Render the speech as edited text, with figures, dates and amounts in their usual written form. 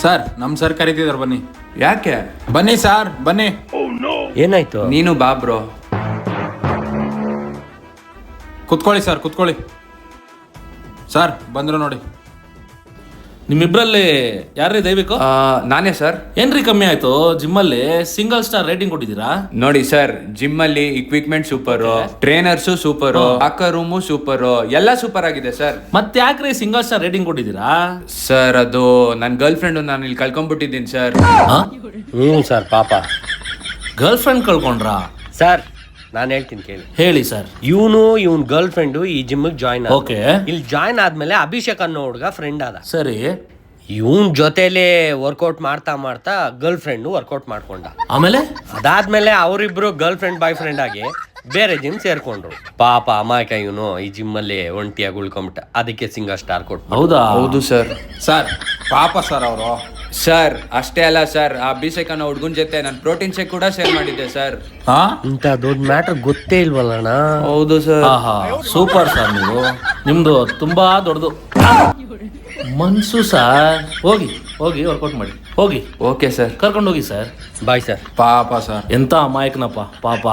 Sir ನಮ್ sir ಕರೀತಿದಾರೆ ಬನ್ನಿ. ಯಾಕೆ? ಬನ್ನಿ ಸರ್ ಬನ್ನಿ. ಏನಾಯ್ತು? ನೀನು ಬಾ ಬ್ರೋ. ಕುತ್ಕೊಳ್ಳಿ ಸರ್ ಕುತ್ಕೊಳ್ಳಿ. ಸರ್ ಬಂದ್ರು ನೋಡಿ. ನಿಮ್ಮಿಬ್ರಲ್ಲಿ ಯಾರೇ ದಯಬೇಕು? ನಾನೇ ಸರ್. ಏನ್ರಿ ಕಮ್ಮಿ ಆಯ್ತು? ಜಿಮ್ಮಲ್ಲಿ ಸಿಂಗಲ್ ಸ್ಟಾರ್ ರೇಟಿಂಗ್ ಕೊಟ್ಟಿದ್ದೀರಾ? ನೋಡಿ ಸರ್, ಜಿಮ್ ಅಲ್ಲಿ ಇಕ್ವಿಪ್ಮೆಂಟ್ ಸೂಪರ್, ಟ್ರೈನರ್ಸು ಸೂಪರ್, ಆಕ ರೂಮು ಸೂಪರ್, ಎಲ್ಲ ಸೂಪರ್ ಆಗಿದೆ ಸರ್. ಮತ್ತೆ ಯಾಕ್ರಿ ಸಿಂಗಲ್ ಸ್ಟಾರ್ ರೇಟಿಂಗ್ ಕೊಟ್ಟಿದ್ದೀರಾ? ಸರ್ ಅದು ನನ್ನ ಗರ್ಲ್ ಫ್ರೆಂಡ್ ನಾನು ಇಲ್ಲಿ ಕಳ್ಕೊಂಡ್ಬಿಟ್ಟಿದ್ದೀನಿ ಸರ್. ಸರ್ ಪಾಪ. ಗರ್ಲ್ ಫ್ರೆಂಡ್ ಕಳ್ಕೊಂಡ್ರಾ? ಸರ್ ನಾನು ಹೇಳ್ತೀನಿ ಕೇಳಿ. ಹೇಳಿ ಸರ್. ಇವನ್ ಗರ್ಲ್ ಫ್ರೆಂಡು ಈ ಜಿಮ್ಗೆ ಜಾಯ್ನ್ ಆದ. ಓಕೆ. ಇಲ್ಲಿ ಜಾಯ್ನ್ ಆದ್ಮೇಲೆ ಅಭಿಷೇಕ್ ಅನ್ನೋ ಹುಡುಗ ಫ್ರೆಂಡ್ ಆದ. ಸರಿ. ಇವನ್ ಜೊತೆಲೆ ವರ್ಕೌಟ್ ಮಾಡ್ತಾ ಮಾಡ್ತಾ ಗರ್ಲ್ ಫ್ರೆಂಡ್ ವರ್ಕೌಟ್ ಮಾಡ್ಕೊಂಡ. ಆಮೇಲೆ ಅದಾದ್ಮೇಲೆ ಅವರಿಬ್ರು ಗರ್ಲ್ ಫ್ರೆಂಡ್ ಬಾಯ್ ಫ್ರೆಂಡ್ ಆಗಿ ಬೇರೆ ಜಿಮ್ ಸೇರ್ಕೊಂಡ್ರು. ಪಾಪ ಅಮಾಯಕ ಇವನು ಈ ಜಿಮ್ ಅಲ್ಲಿ ಒಂಟಿಯಾಗಿ ಉಳ್ಕೊಂಬಿಟ್ಟ. ಅದಕ್ಕೆ ಸಿಂಗಲ್ ಸ್ಟಾರ್ ಕೊಟ್ಟು. ಹೌದಾ? ಹೌದು ಸರ್. ಸರ್ ಪಾಪ ಸರ್ ಅವರು. ಸರ್ ಅಷ್ಟೇ ಅಲ್ಲ ಸರ್, ಆ ಅಭಿಷೇಕ್ ಅನ್ನೋ ಹುಡ್ಗನ್ ಜೊತೆ ನಾನು ಪ್ರೋಟೀನ್ ಶೇಕ್ ಕೂಡ ಶೇರ್ ಮಾಡಿದ್ದೆ ಸರ್. ಹಾ ಇಂತ ದೊಡ್ಡ ಮ್ಯಾಟರ್ ಗೊತ್ತೇ ಇಲ್ವಲ್ಲಣ್ಣ. ಹೌದು ಸರ್. ಆಹಾ ಸೂಪರ್ ಸರ್. ನಿಮ್ದು ತುಂಬಾ ದೊಡ್ಡದು ಮನ್ಸು ಸರ್. ಹೋಗಿ ಹೋಗಿ ವರ್ಕೌಟ್ ಮಾಡಿ ಹೋಗಿ. Okay sir. ಕರ್ಕೊಂಡು ಹೋಗಿ ಸರ್. Bye sir. ಪಾಪ ಸರ್. ಎಂತ ಅಮಾಯಕನಪ್ಪ ಪಾಪ.